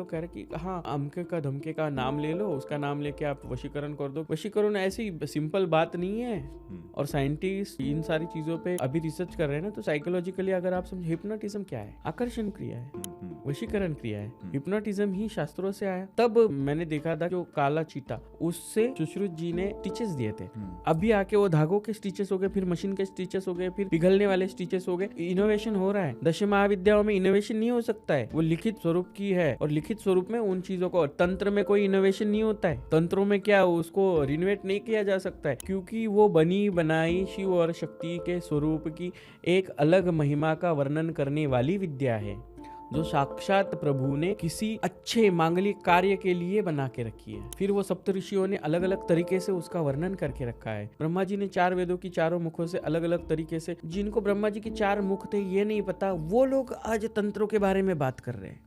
लोग कह रहे कि हाँ अमके का धमके का नाम ले लो, उसका नाम लेके आप वशीकरण कर दो। वशीकरण ऐसी सिंपल बात नहीं है। और साइंटिस्ट इन सारी चीजों पे अभी रिसर्च कर रहे हैं ना, तो साइकोलॉजिकली अगर आप समझे, हिप्नोटिज्म क्या है? आकर्षण क्रिया है, वशीकरण क्रिया है। हिप्नोटिज्म ही शास्त्रों से आया। तब मैंने देखा था जो काला चीता, उससे सुश्रुत जी ने स्टिचेस दिए थे। अभी आके वो धागों के स्टिचेस हो गए, फिर मशीन के स्टिचेस हो गए, फिर पिघलने वाले स्टिचेस हो गए। इनोवेशन हो रहा है। दश महाविद्याओं में इनोवेशन नहीं हो सकता है, वो लिखित स्वरूप की है, और लिखित स्वरूप में उन चीजों को, तंत्र में कोई इनोवेशन नहीं होता है। तंत्रों में क्या उसको रिनोवेट नहीं किया जा सकता है, क्योंकि वो बनी बनाई शिव और शक्ति के स्वरूप की एक अलग महिमा का वर्णन करने वाली विद्या है, जो साक्षात प्रभु ने किसी अच्छे मांगलिक कार्य के लिए बना के रखी है। फिर वो सप्त ऋषियों ने अलग अलग तरीके से उसका वर्णन करके रखा है। ब्रह्मा जी ने 4 वेदों की चारों मुखों से अलग अलग तरीके से, जिनको ब्रह्मा जी के 4 मुख थे ये नहीं पता, वो लोग आज तंत्रों के बारे में बात कर रहे हैं।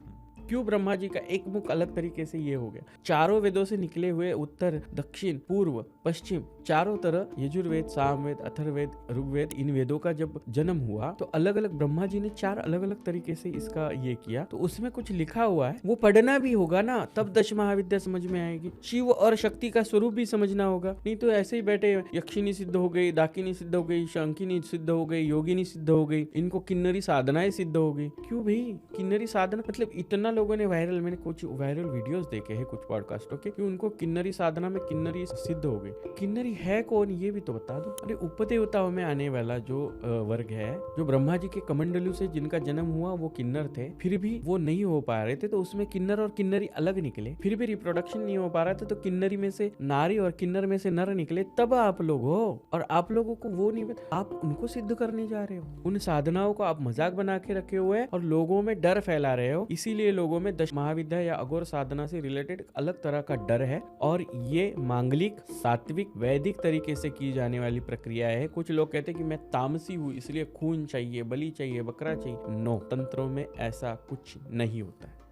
क्यों ब्रह्मा जी का एक मुख अलग तरीके से ये हो गया? चारों वेदों से निकले हुए उत्तर, दक्षिण, पूर्व, पश्चिम, चारों तरह यजुर्वेद, सामवेद, अथर्ववेद, ऋग्वेद, इन वेदों का जब जन्म हुआ तो अलग अलग ब्रह्मा जी ने 4 अलग अलग तरीके से इसका ये किया। तो उसमें कुछ लिखा हुआ है, वो पढ़ना भी होगा ना, तब दश महाविद्या समझ में आएगी। शिव और शक्ति का स्वरूप भी समझना होगा, नहीं तो ऐसे ही बैठे यक्षिणी सिद्ध हो गई, डाकिनी सिद्ध हो गई, शंकिनी सिद्ध हो गई, योगिनी सिद्ध हो गई, इनको किन्नरी साधनाएं सिद्ध हो गई। क्यों भाई? किन्नरी साधना मतलब इतना लोगों ने मैंने कुछ वायरल वीडियोस देखे हैं कुछ पॉडकास्टों के, कि उनको किन्नरी साधना में किन्नरी सिद्ध हो गई। किन्नरी है कौन ये भी तो बता दो। अरे उपदेवताओं में आने वाला जो वर्ग है, जो ब्रह्मा जी के कमंडलू से जिनका जन्म हुआ वो किन्नर थे, फिर भी वो नहीं हो पा रहे थे, तो उसमें किन्नर और किन्नरी अलग निकले। फिर भी रिप्रोडक्शन नहीं हो पा रहा था, तो किन्नरी में से नारी और किन्नर में से नर निकले। तब आप लोग हो, और आप लोगों को वो नहीं पता, आप उनको सिद्ध करने जा रहे हो। उन साधनाओं को आप मजाक बना के रखे हुए हैं और लोगों में डर फैला रहे हो। इसीलिए लोगों में दश महाविद्या या अघोर साधना से रिलेटेड अलग तरह का डर है, और ये मांगलिक, सात्विक, वैदिक तरीके से की जाने वाली प्रक्रिया है। कुछ लोग कहते हैं कि मैं तामसी हूँ इसलिए खून चाहिए, बलि चाहिए, बकरा चाहिए। नो, तंत्रों में ऐसा कुछ नहीं होता है।